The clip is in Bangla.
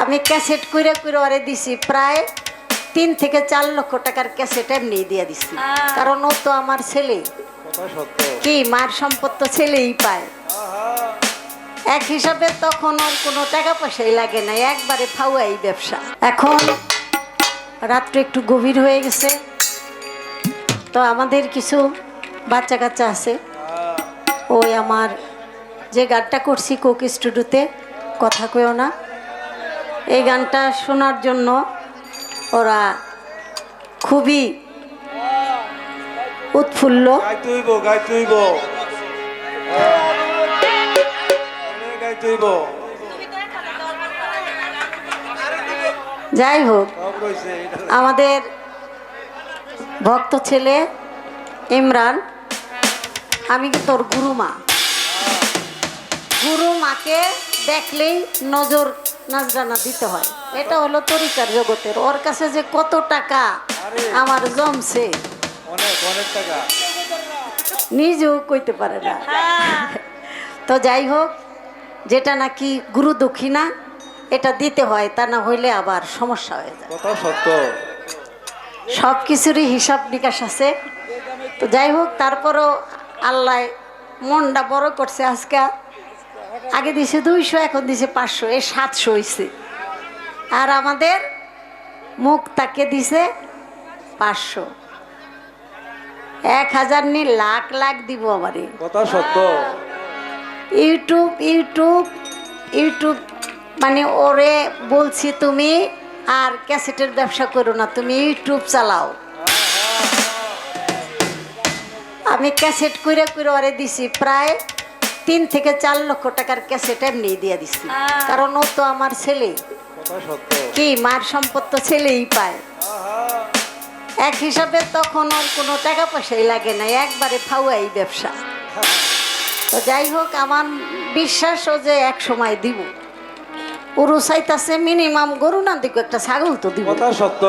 আমি ক্যাসেট কইরা কইরা ওরে দিছি প্রায় 3 থেকে 4 লক্ষ টাকার ক্যাসেট এমনি দিয়ে দিছি, কারণ ও তো আমার ছেলে। কি মার সম্পদ তো ছেলেই পায়। এক হিসাবে তখন ওর কোনো টাকা পয়সাই লাগে না, একবারে ফাউয়াই ব্যবসা। এখন রাত্র একটু গভীর হয়ে গেছে, তো আমাদের কিছু বাচ্চা কাচ্চা আছে। ওই আমার যে গানটা করছি কোক স্টুডিওতে, কথা কইও না, এই গানটা শোনার জন্য ওরা খুবই উৎফুল্ল। যাই হোক, আমাদের ভক্ত ছেলে ইমরান, আমি কি তোর গুরুমা, গুরুমাকে দেখলেই নজর নজরানা দিতে হয়, এটা হলো তরিকার জগতের। ওর কাছে যে কত টাকা আমার জমছে অনেক টাকা নিজেও কইতে পারে না। তো যাই হোক, যেটা নাকি গুরু দক্ষিণা এটা দিতে হয়, তা না হইলে আবার সমস্যা হয়ে যায়। কথা সত্য। সব কিছুরই হিসাব নিকাশ আছে। তো যাই হোক, তারপরও আল্লাহ মনটা বড় করছে। আজকে আগে দিছে 200, এখন দিছে 500, 700 হয়েছে। আর আমাদের মুখ তাকে দিছে 500, 1000 নি লাখ লাখ দিব আমারে। কথা সত্য। ইউটিউব মানে ওরে বলছি তুমি আর ক্যাসেটের ব্যবসা করো না, তুমি ইউটিউব চালাও। আমি ক্যাসেট কইরা কইরা ওরে দিছি প্রায় 3 থেকে 4 লক্ষ টাকার ক্যাসেট এমনি দিয়ে দিছি, কারণ ও তো আমার ছেলে। কি মার সম্পদ তো ছেলেই পায়। এক হিসাবে তখন ওর কোনো টাকা পয়সাই লাগে না, একবারে ফাউয়াই ব্যবসা। তো যাই হোক, আমার বিশ্বাস ও যে এক সময় দিব। উরু চাইতাছে মিনিমাম গরু না দিক একটা ছাগল তো দিব। কথা সত্য।